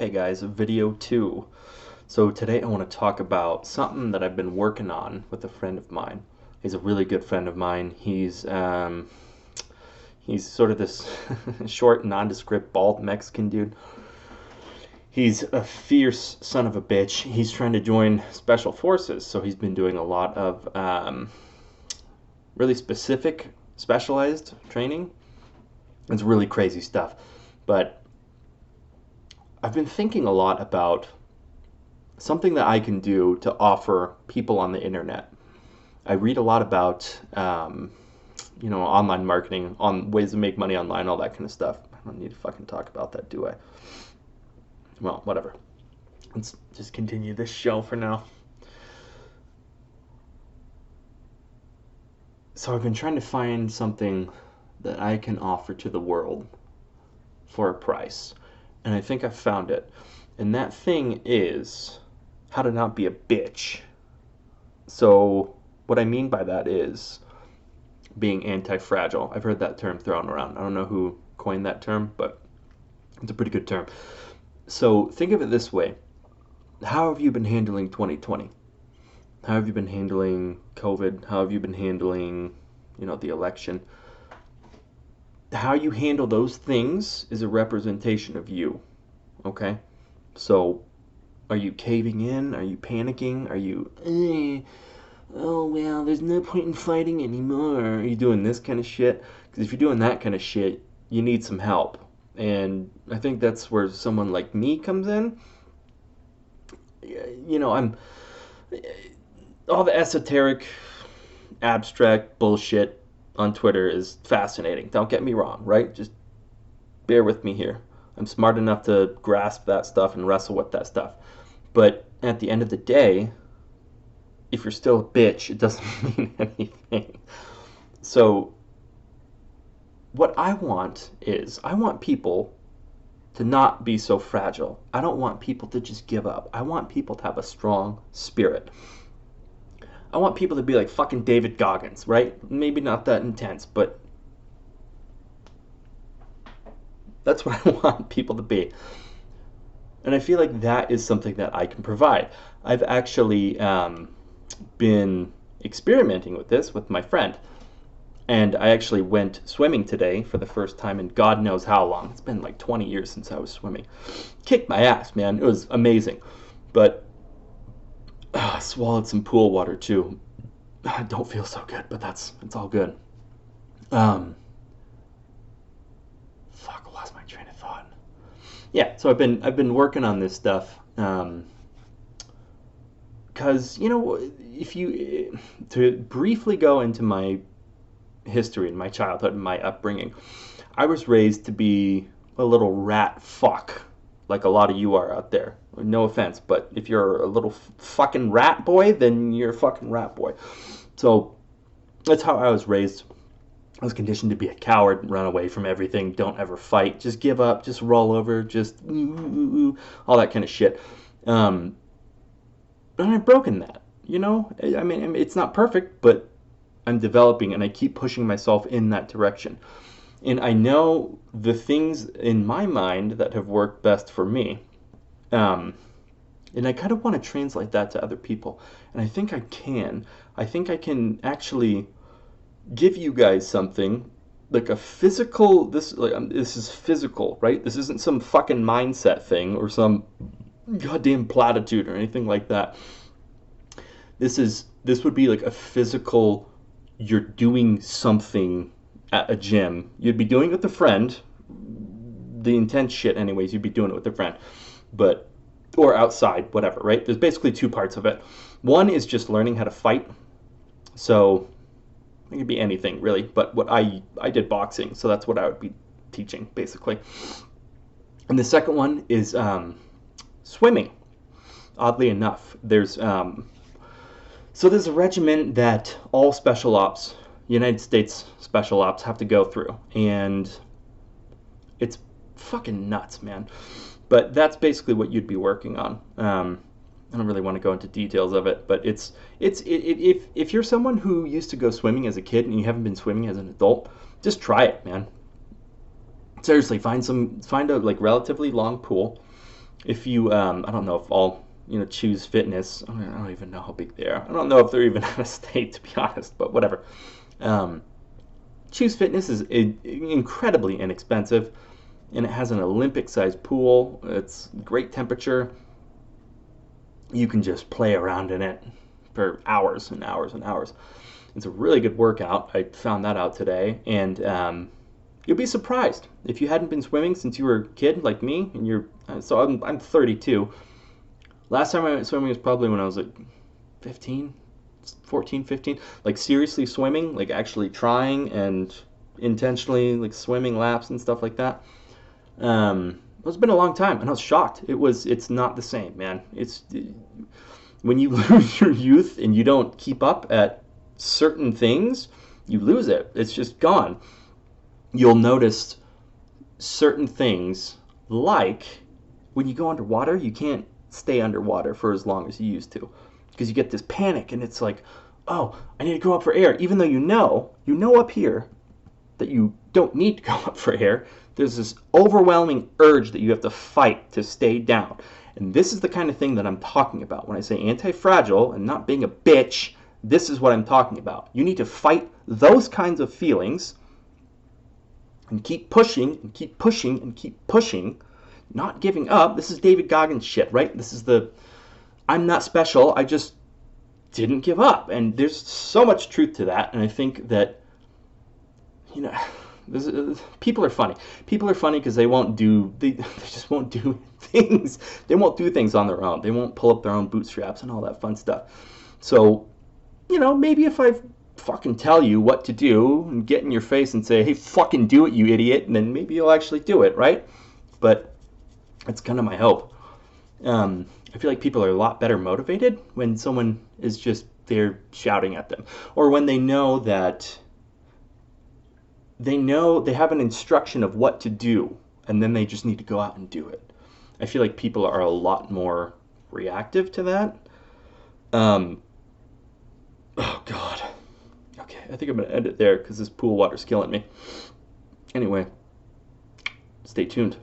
Okay guys, video 2. So today I want to talk about something that I've been working on with a friend of mine. He's a really good friend of mine. He's sort of this short, nondescript, bald Mexican dude. He's a fierce son of a bitch. He's trying to join special forces, so he's been doing a lot of really specific, specialized training. It's really crazy stuff. But I've been thinking a lot about something that I can do to offer people on the internet. I read a lot about, online marketing, on ways to make money online, all that kind of stuff. I don't need to fucking talk about that, do I? Well, whatever. Let's just continue this show for now. So I've been trying to find something that I can offer to the world for a price. And I think I've found it. And that thing is how to not be a bitch. So what I mean by that is being anti-fragile. I've heard that term thrown around. I don't know who coined that term, but it's a pretty good term. So think of it this way. How have you been handling 2020? How have you been handling COVID? How have you been handling, the election? How you handle those things is a representation of you, okay? So, are you caving in? Are you panicking? Are you, oh, well, there's no point in fighting anymore? Are you doing this kind of shit? Because if you're doing that kind of shit, you need some help. And I think that's where someone like me comes in. I'm all the esoteric, abstract bullshit on Twitter is fascinating. Don't get me wrong, right? Just bear with me here. I'm smart enough to grasp that stuff and wrestle with that stuff. But at the end of the day, if you're still a bitch, it doesn't mean anything. So what I want people to not be so fragile. I don't want people to just give up. I want people to have a strong spirit. I want people to be like fucking David Goggins, right? Maybe not that intense, but that's what I want people to be. And I feel like that is something that I can provide. I've actually been experimenting with this with my friend. And I actually went swimming today for the first time in God knows how long. It's been like 20 years since I was swimming. Kicked my ass, man. It was amazing. But I swallowed some pool water too. I don't feel so good, but it's all good. Fuck, I lost my train of thought. Yeah, so I've been working on this stuff. Because if you to briefly go into my history and my childhood and my upbringing, I was raised to be a little rat fuck, like a lot of you are out there. No offense, but if you're a little fucking rat boy, then you're a fucking rat boy. So that's how I was raised. I was conditioned to be a coward, run away from everything, don't ever fight, just give up, just roll over, just all that kind of shit. And I've broken that, I mean, it's not perfect, but I'm developing and I keep pushing myself in that direction. And I know the things in my mind that have worked best for me. And I kind of want to translate that to other people. And I think I can. I think I can actually give you guys something like a physical, this is physical, right? This isn't some fucking mindset thing or some goddamn platitude or anything like that. This would be like a physical, you're doing something at a gym. You'd be doing it with a friend. The intense shit anyways, you'd be doing it with a friend. Or outside, whatever, right? There's basically two parts of it. One is just learning how to fight. So it could be anything really, but what I did boxing, so that's what I would be teaching basically. And the second one is swimming. Oddly enough, there's a regimen that all special ops, United States special ops, have to go through, and it's fucking nuts, man. But that's basically what you'd be working on. I don't really want to go into details of it, but if you're someone who used to go swimming as a kid and you haven't been swimming as an adult, just try it, man. Seriously, find a like relatively long pool. If you, I don't know if all, Choose Fitness, I don't even know how big they are. I don't know if they're even out of state, to be honest, but whatever. Um, Choose Fitness is incredibly inexpensive, and it has an Olympic-sized pool. It's great temperature. You can just play around in it for hours and hours and hours. It's a really good workout. I found that out today, and you'll be surprised if you hadn't been swimming since you were a kid like me. And I'm 32. Last time I went swimming was probably when I was like 15, 14, 15. Like seriously swimming, like actually trying and intentionally like swimming laps and stuff like that. It's been a long time, and I was shocked. It's not the same, man. It's when you lose your youth and you don't keep up at certain things, you lose it. It's just gone. You'll notice certain things, like when you go underwater, you can't stay underwater for as long as you used to, because you get this panic, and it's like, oh, I need to go up for air, even though you know up here that you don't need to go up for air. There's this overwhelming urge that you have to fight to stay down. And this is the kind of thing that I'm talking about. When I say anti-fragile and not being a bitch, this is what I'm talking about. You need to fight those kinds of feelings and keep pushing and keep pushing and keep pushing, not giving up. This is David Goggins shit, right? This is the I'm not special, I just didn't give up. And there's so much truth to that. And I think that, people are funny. People are funny because they just won't do things. They won't do things on their own. They won't pull up their own bootstraps and all that fun stuff. So, maybe if I fucking tell you what to do and get in your face and say, hey, fucking do it, you idiot, and then maybe you'll actually do it, right? But that's kind of my hope. I feel like people are a lot better motivated when someone is just there shouting at them, or when they know they have an instruction of what to do, and then they just need to go out and do it. I feel like people are a lot more reactive to that. Oh, God. Okay, I think I'm going to end it there because this pool water's killing me. Anyway, stay tuned.